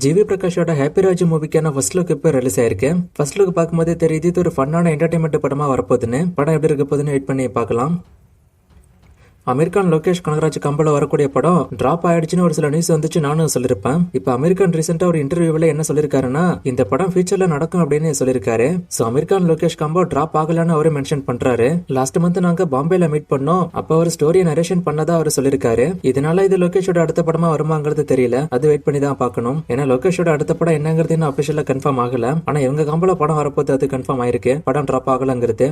GV பிரகாஷோட happy Raj மூவிக்கான first look இப்போ ரிலீஸ் ஆயிருக்கு. ஃபர்ஸ்ட் லுக் பார்க்கும்போது தெரியுது இது ஒரு ஃபன்னான என்டர்டைன்மெண்ட் படமா வரப்போகுதுன்னு. படம் எப்படி இருக்க போகுதுன்னு வெயிட் பண்ணி பார்க்கலாம். அமெரிக்கான் லோகேஷ் கனகராஜ் கம்பல வரக்கூடிய படம் டிராப் ஆயிடுச்சுன்னு ஒரு சில நியூஸ் வந்துச்சு, நானும் சொல்லிருப்பேன். இப்ப அமெரிக்கான் ரீசெண்டா ஒரு இன்டர்வியூல என்ன சொல்லிருக்காருன்னா, இந்த படம் ஃபியூச்சர்ல நடக்கும் அப்படின்னு சொல்லிருக்காரு. சோ அமெரிக்கான் லோகேஷ் கம்போ டிராப் ஆகலன்னு அவரு மென்ஷன் பண்றாரு. லாஸ்ட் மந்த் நாங்க பாம்பேல மீட் பண்ணோம், அப்ப அவர் ஸ்டோரியை நரேஷன் பண்ணதா அவர் சொல்லிருக்காரு. இதனால இது லோகேஷோட அடுத்த படமா வருமாங்கிறது தெரியல, அது வெயிட் பண்ணி தான் பார்க்கணும். ஏன்னா லோகேஷோட அடுத்த படம் என்னங்கிறது இன்னும் அபிஷியலா கன்ஃபார்ம் ஆகல. ஆனா இவங்க கம்பல படம் வரப்போது அது கன்ஃபார்ம் ஆயிருக்கு, படம் டிராப் ஆகலங்கிறது.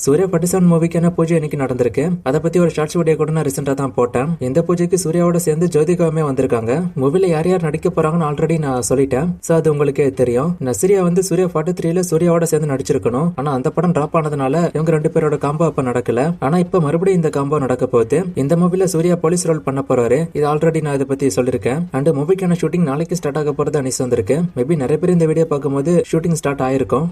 சூர்யா 47 மூவிக்கான பூஜை இன்னைக்கு நடந்திருக்கு. அதை பத்தி ஒரு ஷார்ட்ஸ் வீடியோ கூட நான் ரீசெண்டா தான் போட்டேன். இந்த பூஜைக்கு சூர்யாவோட சேர்ந்து ஜோதிகாவுமே வந்திருக்காங்க. மூவில யார் யார் நடிக்க போறாங்கன்னு ஆல்ரெடி நான் சொல்லிட்டேன். சோ அது உங்களுக்கே தெரியும். நஸ்ரியா வந்து சூர்யா 43ல சூர்யாவோட சேர்ந்து நடிச்சிருக்கணும். ஆனா அந்த படம் டிராப் ஆனதுனால இவங்க ரெண்டு பேரோட காம்போ அப்ப நடக்கல. ஆனா இப்ப மறுபடியும் இந்த காம்போ நடக்க போகுது. இந்த மூவில சூர்யா போலீஸ் ரோல் பண்ண போறாரு. இது ஆல்ரெடி நான் இதை பத்தி சொல்லிருக்கேன். அண்ட் மூவிக்கான ஷூட்டிங் நாளைக்கு ஸ்டார்ட் ஆக போறது அனிஸ் வந்திருக்கு. மேபி நிறைய பேர் இந்த வீடியோ பார்க்கும்போது ஷூட்டிங் ஸ்டார்ட் ஆயிருக்கும்.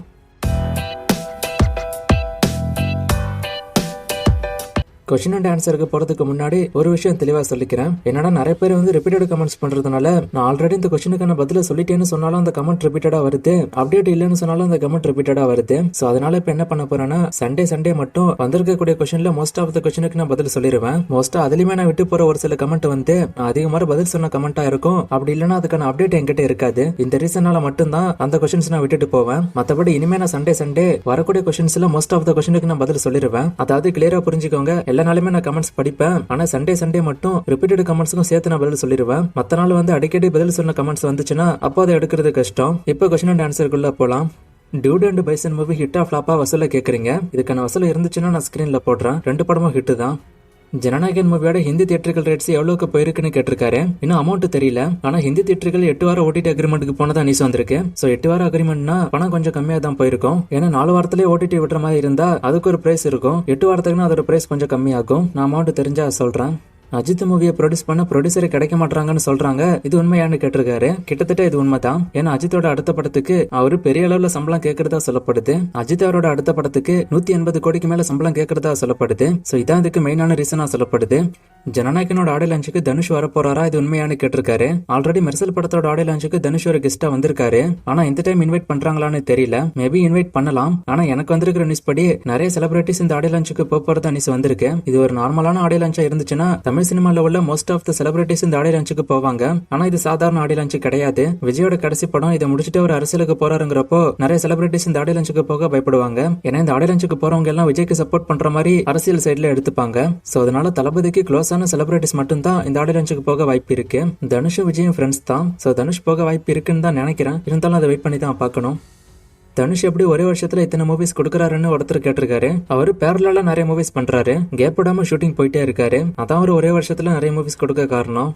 கொஸ்டின் அண்ட் ஆன்சருக்கு போறதுக்கு முன்னாடி ஒரு விஷயம் தெளிவா சொல்லிக்கிறேன். என்னன்னா நிறைய பேர் வந்து ரிப்பீட்டட் கமெண்ட்ஸ் பண்றதுனால நான் ஆல்ரெடி இந்த கொஸ்டினுக்கான பதில சொல்லிட்டேன்னு சொன்னாலும் அந்த கமெண்ட் ரிப்பீட்டடா வருது, அப்டேட் இல்லைன்னு சொன்னாலும் அந்த கமெண்ட் ரிப்பீட்டடா வருது. சோ அதனால இப்ப என்ன பண்ண போறேன்னா, சண்டே மட்டும் வந்திருக்கக்கூடிய கொஸ்டின்ல மோஸ்ட் ஆஃப் த கொஸ்டினுக்கு நான் பதில் சொல்லிடுவேன். மோஸ்டா அதுலயுமே நான் விட்டு போற ஒரு சில கமெண்ட் வந்து அதிகமாக பதில் சொன்ன கமெண்டா இருக்கும். அப்படி இல்லைன்னா அதுக்கான அப்டேட் என்கிட்ட இருக்காது. இந்த ரீசனால மட்டும்தான் அந்த கொஸ்டின்ஸ் நான் விட்டுட்டு போவேன். மத்தபடி இனிமே நான் சண்டே வரக்கூடிய கொஸ்டின்ஸ்ல மோஸ்ட் ஆஃப் த கொஸ்டினுக்கு நான் பதில் சொல்லிடுவேன். அதாவது கிளியரா புரிஞ்சுக்கோங்க, எல்லா நாளுமே நான் கமெண்ட்ஸ் படிப்பேன். ஆனா சண்டே மட்டும் ரிப்பீட்டட் கமெண்ட்ஸ்க்கும் சேர்த்து நான் பதில் சொல்லிடுவேன். மத்த நாள் வந்து அடிக்கடி பதில் சொன்ன கமெண்ட்ஸ் வந்துச்சுன்னா அப்போ அதை எடுக்கிறது கஷ்டம். இப்போ கொஸ்டின் அண்ட் ஆன்சருக்குள்ள போலாம். டியூட் அண்ட் பைசன் மூவி ஹிட்டா ஃபிளாப்பா வசூல கேக்குறீங்க. இதுக்கான வசூல் இருந்துச்சுன்னா நான் ஸ்கிரீன்ல போடுறேன். ரெண்டு படமும் ஹிட் தான். ஜனநாயகன் மூவியோட ஹிந்தி தியேட்டர்கள் ரேட்ஸ் எவ்வளவுக்கு போயிருக்குன்னு கேட்டிருக்காரு. இன்னும் அமௌண்ட் தெரியல. ஆனா ஹிந்தி தியேட்டர்கள் 8 வாரம் ஓடிடி அக்ரிமெண்ட்டுக்கு போனதா நியூஸ் வந்திருக்கு. சோ 8 வாரம் அக்ரிமெண்ட்னா பணம் கொஞ்சம் கம்மியா தான் போயிருக்கும். ஏன்னா 4 வாரத்திலே ஓடிடி விட்டுற மாதிரி இருந்தா அதுக்கு ஒரு பிரைஸ் இருக்கும். 8 வாரத்துக்குன்னா அதோட பிரைஸ் கொஞ்சம் கம்மியாகும். நான் அமௌண்ட் தெரிஞ்சா சொல்றேன். அஜித் மூவியை ப்ரொடியூஸ் பண்ண ப்ரொடியூசர் கிடைக்க மாட்டாங்கன்னு சொல்றாங்க. இது உண்மையானு கேட்டிருக்காரு. கிட்டத்தட்ட இது உண்மைதான். ஏன்னா அஜித்தோட அடுத்த படத்துக்கு அவரு பெரிய அளவுல சம்பளம் கேட்கறதா சொல்லப்படுது. அஜித் அவரோட அடுத்த படத்துக்கு 180 கோடிக்கு மேல சம்பளம் கேட்கறதா சொல்லப்படுது. சோ இதான் இதுக்கு மெயினான ரீசனா சொல்லப்படுது. ஜனநாயகனோட ஆடியோ லான்ச்சுக்கு தனுஷ் வர போறாரா, இது உண்மையானு கேட்டிருக்காரு. ஆல்ரெடி மெர்சல் படத்தோட ஆடியோ லான்ச்சுக்கு தனுஷ் ஒரு கெஸ்டா வந்திருக்காரு. ஆனா இந்த டைம் இன்வைட் பண்றாங்களான்னு தெரியல. மேபி இன்வைட் பண்ணலாம். ஆனா எனக்கு வந்திருக்கிற நியூஸ் படி நிறைய செலிபிரிட்டிஸ் இந்த ஆடியோ லான்ச்சுக்கு போறதா நியூஸ் வந்திருக்கு. இது ஒரு நார்மலான ஆடியோ லான்ச்சா இருந்துச்சுன்னா தமிழ் சினிமால உள்ள மோஸ்ட் ஆஃப் த செலிபிரிட்டிஸ் இந்த ஆடியோ லான்ச்சுக்கு போவாங்க. ஆனா இது சாதாரண ஆடியோ லான்ச்சு கிடையாது. விஜயோட கடைசி படம் இதை முடிச்சுட்டு ஒரு அரசியலுக்கு போறாருங்கிறப்போ நிறைய செலிபிரிட்டிஸ் இந்த ஆடியோ லான்ச்சுக்கு போக பயப்படுவாங்க. ஏன்னா இந்த ஆடியோ லான்ச்சுக்கு போறவங்க எல்லாம் விஜய்க்கு சப்போர்ட் பண்ற மாதிரி அரசியல் சைட்ல எடுத்துப்பாங்க. சோ அதனால தளபதிக்கு க்ளோஸான செலிபிரிட்டிஸ் மட்டும் தான் இந்த ஆடியோ லான்ச்சுக்கு போக வாய்ப்பு இருக்கு. தனுஷும் விஜயும் ஃப்ரெண்ட்ஸ் தான். சோ தனுஷ் போக வாய்ப்பு இருக்குன்னு தான் நினைக்கிறேன். இருந்தாலும் அதை வெயிட் பண்ணி தான் பார்க்கணும். தனுஷ் எப்படி ஒரே வருஷத்துல இத்தனை மூவிஸ் கொடுக்கறாருன்னு ஒருத்தர் கேட்டிருக்காரு. அவரு பேரலா நிறைய மூவிஸ் பண்றாரு. கேப் விடாம ஷூட்டிங் போயிட்டே இருக்காரு. அதான் அவர் ஒரே வருஷத்துல நிறைய மூவிஸ் கொடுக்க காரணம்.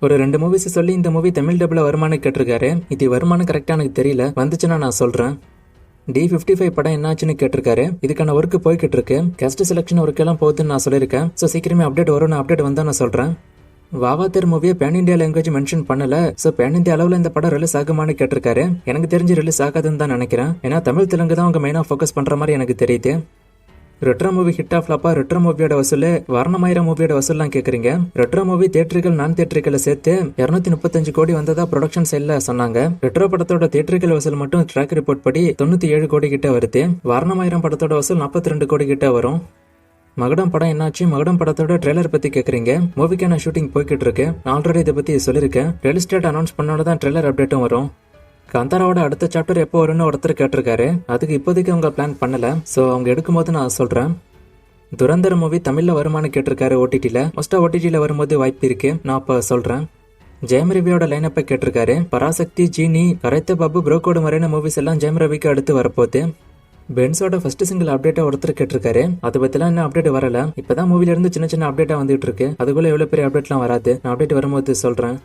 ஒரு 2 மூவிஸ் சொல்லி இந்த மூவி தமிழ் டபுள வருமானு கேட்டிருக்காரு. இது வருமானம் கரெக்டா எனக்கு தெரியல, வந்துச்சுன்னா நான் சொல்றேன். D55 படம் என்னாச்சுன்னு கேட்டிருக்காரு. இதுக்கான ஒர்க் போய்கிட்டு இருக்கு. கேஸ்ட் செலக்ஷன் ஒர்க் எல்லாம் போகுதுன்னு நான் சொல்லியிருக்கேன். சோ சீக்கிரமே அப்டேட் வரும். அப்டேட் வந்தா நான் சொல்றேன். வாவாத்தர் மூவியை பேன் இந்தியா லாங்குவேஜ் மென்ஷன் பண்ணல. சோ பேன் இந்தியா அளவுல இந்த படம் ரிலீஸ் ஆகுமான்னு கேட்டிருக்காரு. எனக்கு தெரிஞ்சு ரிலீஸ் ஆகாதுன்னு தான் நினைக்கிறேன். ஏன்னா தமிழ் தெலுங்கு தான் அவங்க மெயினா ஃபோக்கஸ் பண்ற மாதிரி எனக்கு தெரியுது. ரெட்ரோ மூவி ஹிட் ஆஃப் ஃபிளாப்பா, ரெட்ரோ மூவியோட வசூல் வர்ணமாயிரம் மூவியோட வசூல்லாம் கேக்குறீங்க. ரெட்ரோ மூவி தியேட்டர்கள் நான் தியேட்டர்கள் சேர்த்து 235 கோடி வந்ததா ப்ரொடக்ஷன் சைட்ல சொன்னாங்க. ரெட்ரோ படத்தோட தியேட்டர்கள் வசூல் மட்டும் ட்ராக் ரிப்போர்ட் படி 97 கோடி கிட்ட வருது. வர்ணமாயிரம் படத்தோட வசூல் 42 கோடி கிட்ட வரும். மகுடம் படம் என்னாச்சு? மகுடம் படத்தோட ட்ரெய்லர் பத்தி கேக்குறீங்க. மூவிக்கான ஷூட்டிங் போய்கிட்டு இருக்கு. நான் ஆல்ரெடி இதை பத்தி சொல்லிருக்கேன். ரிலீஸ் டேட் அனௌன்ஸ் பண்ணோட ட்ரெய்லர் அப்டேட்டும் வரும். காந்தாராவோட அடுத்த சாப்டர் எப்போ வரும்னு ஒருத்தர் கேட்டிருக்காரு. அதுக்கு இப்போதைக்கு அவங்க பிளான் பண்ணல. சோ அவங்க எடுக்கும்போது நான் சொல்றேன். துரந்தர் மூவி தமிழ்ல வருமானு கேட்டிருக்காரு. ஓடிடில மோஸ்டா ஓடிடில வரும்போது வாய்ப்பு இருக்கு. நான் இப்ப சொல்றேன். ஜெயம் ரவியோட லைனப்பை கேட்டிருக்காரு. பராசக்தி, ஜீனி, கரைத்த பாபு, புரோக்கோடு மறைன மூவிஸ் எல்லாம் ஜெயம் ரவிக்கு அடுத்து வரப்போகுது. பென்ஸோட ஃபர்ஸ்ட் சிங்கிள் அப்டேட்டா ஒருத்தர் கேட்டிருக்காரு. அதை பத்திலாம் இன்னும் அப்டேட் வரல. இப்பதான் மூவில இருந்து சின்ன அப்டேட்டா வந்துட்டு இருக்கு. அதுக்குள்ள எவ்வளவு பெரிய அப்டேட்லாம் வராது. நான் அப்டேட் வரும்போது சொல்றேன்.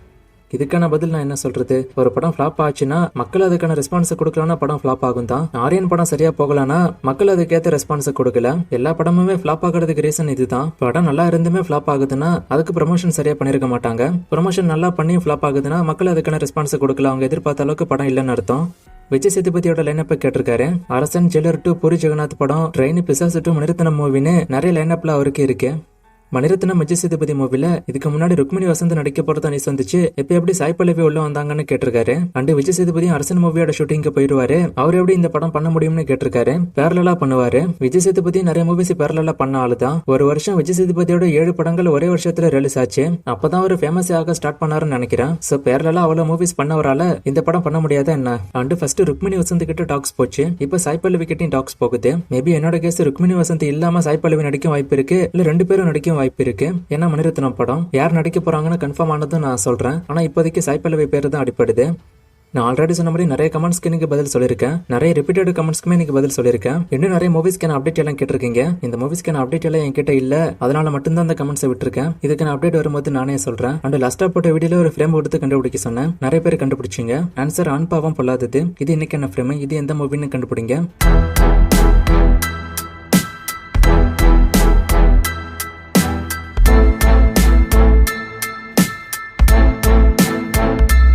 இதுக்கான பதில் நான் என்ன சொல்றது? ஒரு படம் ஃபிளாப் ஆச்சுன்னா மக்கள் அதுக்கான ரெஸ்பான்ஸ் கொடுக்கலன்னா படம் ஃபிளாப் ஆகும் தான். ஆரியன் படம் சரியா போகலன்னா மக்கள் அதுக்கேற்ற ரெஸ்பான்ஸ் கொடுக்கல. எல்லா படமுமே ஃபிளாப் ஆகிறதுக்கு ரீசன் இதுதான். படம் நல்லா இருந்துமே ஃபிளாப் ஆகுதுன்னா அதுக்கு ப்ரமோஷன் சரியா பண்ணிருக்க மாட்டாங்க. ப்ரமோஷன் நல்லா பண்ணி ஃபிளாப் ஆகுதுன்னா மக்கள் அதுக்கான ரெஸ்பான்ஸ் கொடுக்கல. அவங்க எதிர்பார்த்த அளவுக்கு படம் இல்லைன்னு அர்த்தம். விஜய் சேதுபதியோட லைனப்பை கேட்டிருக்காரு. அரசன், ஜெயிலர் 2, பூரி ஜெகநாத் படம், ட்ரெயின், பிசாசு 2, மணிரத்னம் மூவின்னு நிறைய லைனப்ல அவருக்கு இருக்கு. மணிரத்னம் விஜய் சேதுபதி மூவில இதுக்கு முன்னாடி ருக்மிணி வசந்த் நடிக்க போறதா நியூஸ் வந்துச்சு. இப்ப எப்படி சாய் பல்லவி உள்ள வந்தாங்கன்னு கேட்டிருக்காரு. அண்ட் விஜய் சேதுபதி அரசன் மூவியோட ஷூட்டிங்க்கு போயிருவாரு. அவர் எப்படி இந்த படம் பண்ண முடியும்னு கேட்டிருக்காரு. பேரலா பண்ணுவாரு. விஜய் சேதுபதி நிறைய மூவிஸ் பேரலா பண்ண ஆளுதான். ஒரு வருஷம் விஜய் சேதுபதியோட 7 படங்கள் ஒரே வருஷத்துல ரிலீஸ் ஆச்சு. அப்பதான் அவர் ஃபேமஸ் ஆக ஸ்டார்ட் பண்ணாருன்னு நினைக்கிறேன். சோ பேரலா அவ்வளவு மூவிஸ் பண்ணவரால இந்த படம் பண்ண முடியாதா என்ன? அண்ட் ஃபர்ஸ்ட் ருக்மிணி வசந்த் கிட்ட டாக்ஸ் போச்சு. இப்ப சாய் பல்லவி கிட்டையும் டாக்ஸ் போகுது. மேபி என்னோட கேஸ் ருக்மிணி வசந்த் இல்லாம சாய் பல்லவி நடிக்க வாய்ப்பு இருக்கு, இல்ல 2 பேரும் நடிக்க வாய்ப்பு இருக்கு. ஏன்னா மணிரத்னம் படம் யார் நடிக்க போறாங்கன்னு கன்ஃபார்ம் ஆனதும் நான் சொல்றேன். ஆனா இப்போதைக்கு சாய் பல்லவி பேரு தான் அடிப்படுது. நான் ஆல்ரெடி சொன்ன மாதிரி நிறைய கமெண்ட்ஸ்க்கு எனக்கு பதில் சொல்லியிருக்கேன். நிறைய ரிப்பீட்டட் கமெண்ட்ஸ்க்குமே எனக்கு பதில் சொல்லியிருக்கேன். இன்னும் நிறைய மூவிஸ்க்கான அப்டேட் எல்லாம் கேட்டிருக்கீங்க. இந்த மூவிஸ்க்கான அப்டேட் எல்லாம் என்கிட்ட இல்ல, அதனால மட்டும்தான் அந்த கமெண்ட்ஸை விட்டுருக்கேன். இதுக்கான அப்டேட் வரும்போது நானே சொல்றேன். அண்ட் லாஸ்டா போட்ட வீடியோல ஒரு ஃப்ரேம் கொடுத்து கண்டுபிடிக்க சொன்னேன். நிறைய பேர் கண்டுபிடிச்சிங்க. ஆன்சர் ஆண் பாவம் பொல்லாதது. இது இன்னைக்கான ஃப்ரேம். இது எந்த மூவின்னு கண்டுபிடிங்க.